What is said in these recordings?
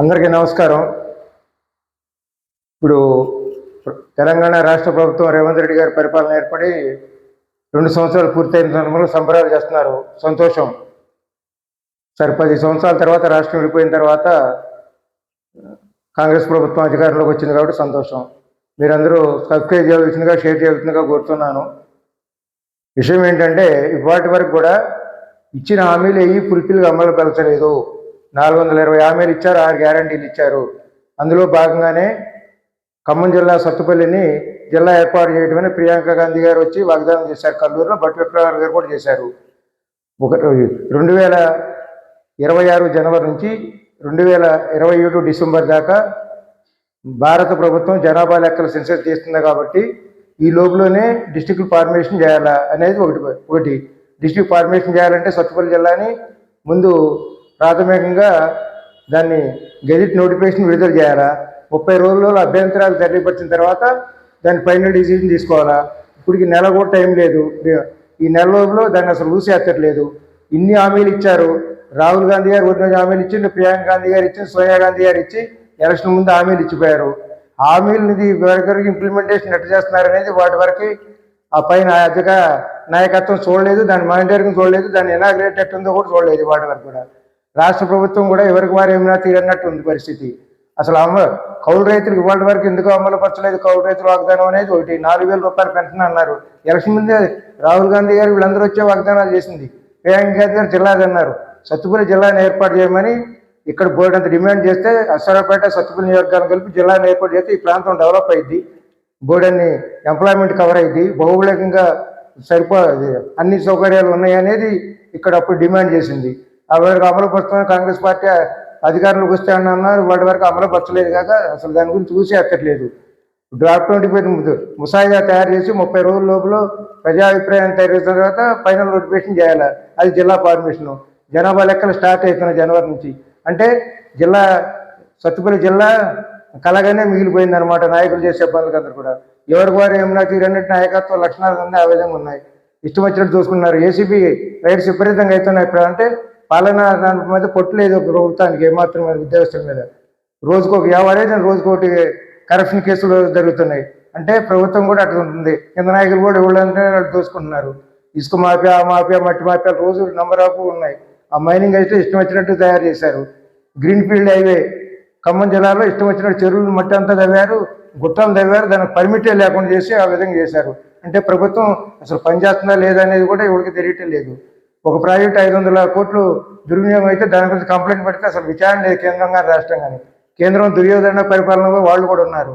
అందరికీ నమస్కారం. ఇప్పుడు తెలంగాణ రాష్ట్ర ప్రభుత్వం రేవంత్ రెడ్డి గారి పరిపాలన ఏర్పడి 2 సంవత్సరాలు పూర్తయిన సందర్భంలో సంబరాలు చేస్తున్నారు. సంతోషం. సరే 10 సంవత్సరాల తర్వాత రాష్ట్రం విడిపోయిన తర్వాత కాంగ్రెస్ ప్రభుత్వం అధికారంలోకి వచ్చింది కాబట్టి సంతోషం. మీరందరూ సబ్స్క్రైబ్ చేయవలసిందిగా, షేర్ చేయవలసిందిగా కోరుతున్నాను. విషయం ఏంటంటే ఇవాటి వరకు కూడా ఇచ్చిన హామీలు ఏవి ఫుల్ఫిల్గా అమలు పరచలేదు. 420 హామీలు ఇచ్చారు, 6 గ్యారంటీలు ఇచ్చారు. అందులో భాగంగానే ఖమ్మం జిల్లా సత్తుపల్లిని జిల్లా ఏర్పాటు చేయడమని ప్రియాంక గాంధీ గారు వచ్చి వాగ్దానం చేశారు. కల్లూరులో భట్టి విప్లవారు గారు కూడా చేశారు. 2026 జనవరి నుంచి 2027 డిసెంబర్ దాకా భారత ప్రభుత్వం జనాభా లెక్కలు సెన్సస్ చేస్తుంది కాబట్టి ఈ లోపులోనే డిస్ట్రిక్ట్ ఫార్మేషన్ చేయాలా అనేది ఒకటి డిస్ట్రిక్ట్ ఫార్మేషన్ చేయాలంటే సత్తుపల్లి జిల్లాని ముందు ప్రాథమికంగా దాన్ని గెజిట్ నోటిఫికేషన్ విడుదల చేయాలా. 30 రోజుల్లో అభ్యంతరాలు తెలియపరిచిన తర్వాత దాని ఫైనల్ డిసిజన్ తీసుకోవాలా. ఇప్పటికి నెల కూడా టైం లేదు. ఈ నెల రోజుల్లో దాన్ని అసలు ఊసేత్తట్లేదు. ఇన్ని హామీలు ఇచ్చారు. రాహుల్ గాంధీ గారు కొన్ని హామీలు ఇచ్చిండు, ప్రియాంక గాంధీ గారు ఇచ్చింది, సోనియా గాంధీ గారు ఇచ్చి ఎలక్షన్ ముందు హామీలు ఇచ్చిపోయారు. హామీలని వరకు ఇంప్లిమెంటేషన్ ఎట్లా చేస్తున్నారనేది వాటి వరకు ఆ పైన అధిక నాయకత్వం చూడలేదు, దాని మానిటరింగ్ చూడలేదు, దాన్ని ఇనాగ్రేట్ ఎట్టుందో కూడా చూడలేదు. వాటి వరకు కూడా రాష్ట్ర ప్రభుత్వం కూడా ఎవరికి వారు ఏమైనా తీరన్నట్టు ఉంది పరిస్థితి. అసలు కౌలు రైతులకు ఇవాళ వరకు ఎందుకు అమలు పరచలేదు కౌలు రైతుల వాగ్దానం అనేది ఒకటి. 4,000 రూపాయలు పెన్షన్ అన్నారు. ఎలక్షన్ ముందే రాహుల్ గాంధీ గారు వీళ్ళందరూ వచ్చే వాగ్దానాలు చేసింది. ప్రియాంక గాంధీ గారు జిల్లాది అన్నారు. సత్తుపల్లి జిల్లాను ఏర్పాటు చేయమని ఇక్కడ బోర్డంత డిమాండ్ చేస్తే అశ్వరాపేట సత్తుపల్లి నియోజకవర్గాన్ని కలిపి జిల్లాను ఏర్పాటు చేస్తే ఈ ప్రాంతం డెవలప్ అయింది, బోర్డన్ని ఎంప్లాయ్మెంట్ కవర్ అయింది, బహుళకంగా అన్ని సౌకర్యాలు ఉన్నాయి అనేది ఇక్కడ అప్పుడు డిమాండ్ చేసింది. ఆ వరకు అమలు పరుస్తామని కాంగ్రెస్ పార్టీ అధికారంలోకి వస్తే అన్నారు. వాటి వరకు అమలు పరచలేదు కాక అసలు దాని గురించి చూసి ఎక్కట్లేదు. డ్రాఫ్ట్ నోటిఫికేషన్ ముసాయిదా తయారు చేసి 30 రోజుల లోపల ప్రజాభిప్రాయాన్ని తయారు చేసిన తర్వాత ఫైనల్ నోటిఫికేషన్ చేయాలి. అది జిల్లా ఫార్మేషను. జనాభా లెక్కలు స్టార్ట్ అవుతున్నాయి జనవరి నుంచి. అంటే జిల్లా సత్తుపల్లి జిల్లా కలగానే మిగిలిపోయింది అనమాట. నాయకులు చేసే పనులకందరూ కూడా ఎవరికి వారు ఏమన్నా తీరన్నట్టు నాయకత్వ లక్షణాలు ఉన్నాయి, ఆ విధంగా ఉన్నాయి. ఇష్టం వచ్చినట్టు చూసుకున్నారు. ఏసీబీ రైట్స్ విపరీతంగా అవుతున్నాయి. ఇప్పుడు అంటే పాలన దాని మీద పొట్టులేదు ప్రభుత్వానికి ఏమాత్రం ఉద్యోగస్తుల మీద. రోజుకొక ఎవరైతే రోజుకోటి కరప్షన్ కేసులు జరుగుతున్నాయి. అంటే ప్రభుత్వం కూడా అట్లా ఉంటుంది. కింద నాయకులు కూడా ఎవరంటే వాళ్ళు దోసుకుంటున్నారు. ఇసుక మాఫియా, మాఫియా, మట్టి మాఫియా రోజు నంబర్ ఆఫ్ ఉన్నాయి. ఆ మైనింగ్ అయితే ఇష్టం వచ్చినట్టు తయారు చేశారు. గ్రీన్ ఫీల్డ్ హైవే ఖమ్మం జిల్లాలో ఇష్టం వచ్చినట్టు చెరువులు మట్టి అంతా తవ్వారు, గుట్టలు తవ్వారు, దానికి పర్మిటే లేకుండా చేసి ఆ విధంగా చేశారు. అంటే ప్రభుత్వం అసలు పనిచేస్తుందా లేదా అనేది కూడా ఎవరికి తెలియటం లేదు. ఒక ప్రాజెక్టు 500 కోట్లు దుర్వినియోగం అయితే దాని గురించి కంప్లైంట్ పెడితే అసలు విచారణ లేదు కేంద్రం కానీ రాష్ట్రం కానీ. కేంద్రం దుర్యోధన పరిపాలనలో వాళ్ళు కూడా ఉన్నారు.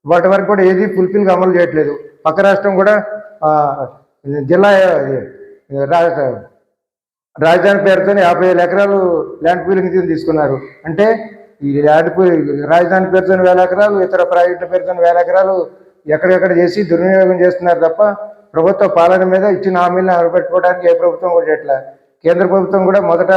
వాటి వరకు కూడా ఏది ఫుల్ఫిల్గా అమలు చేయట్లేదు. పక్క రాష్ట్రం కూడా జిల్లా రాజధాని పేరుతో 50,000 ఎకరాలు ల్యాండ్ పూలింగ్ తీసుకున్నారు. అంటే ఈ ల్యాండ్ రాజధాని పేరుతో 1,000 ఎకరాలు, ఇతర ప్రాజెక్టుల పేరుతో 1,000 ఎకరాలు ఎక్కడెక్కడ చేసి దుర్వినియోగం చేస్తున్నారు తప్ప ప్రభుత్వ పాలన మీద ఇచ్చిన హామీలను నిలబెట్టుకోవడానికి ఏ ప్రభుత్వం కూడా చేయట్లా. కేంద్ర ప్రభుత్వం కూడా మొదట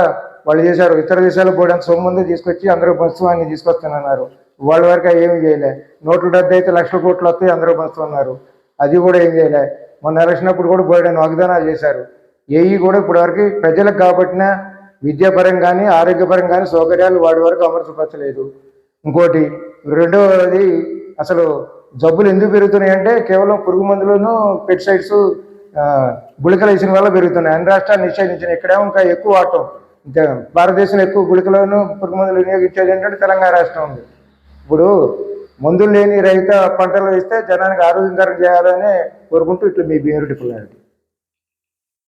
వాళ్ళు చేశారు. ఇతర దేశాలు కూడా సొమ్ముందు తీసుకొచ్చి అందరూ బస్సువాన్ని తీసుకొస్తానన్నారు. వాళ్ళ వరకు ఏమి చేయలే. నోట్ల రద్దు అయితే 1,00,000 కోట్లు వస్తాయి, అందరూ బస్తున్నారు. అది కూడా ఏం చేయలే. మొన్న ఎలక్షన్ అప్పుడు కూడా బోర్డని వాగ్దానాలు చేశారు. ఏవి కూడా ఇప్పటివరకు ప్రజలకు కాబట్టిన విద్యాపరంగా కానీ ఆరోగ్యపరంగా కానీ సౌకర్యాలు వాడి వరకు అమర్చపరచలేదు. ఇంకోటి రెండవది, అసలు జబ్బులు ఎందుకు పెరుగుతున్నాయి అంటే కేవలం పురుగు మందులను, పెస్టిసైడ్స్, గుళికలు వేసిన వల్ల పెరుగుతున్నాయి. అన్ని రాష్ట్రాలు నిషేధించినాయి. ఇక్కడేమో ఇంకా ఎక్కువ వాడటం. భారతదేశంలో ఎక్కువ గుళికలను, పురుగు మందులు వినియోగించేది ఏంటంటే తెలంగాణ రాష్ట్రం ఉంది. ఇప్పుడు మందులు లేని రైతు పంటలు వేస్తే జనానికి ఆరోగ్యకరం చేయాలని కోరుకుంటూ ఇట్లా మీ బ్యూటిఫుల్ అండి.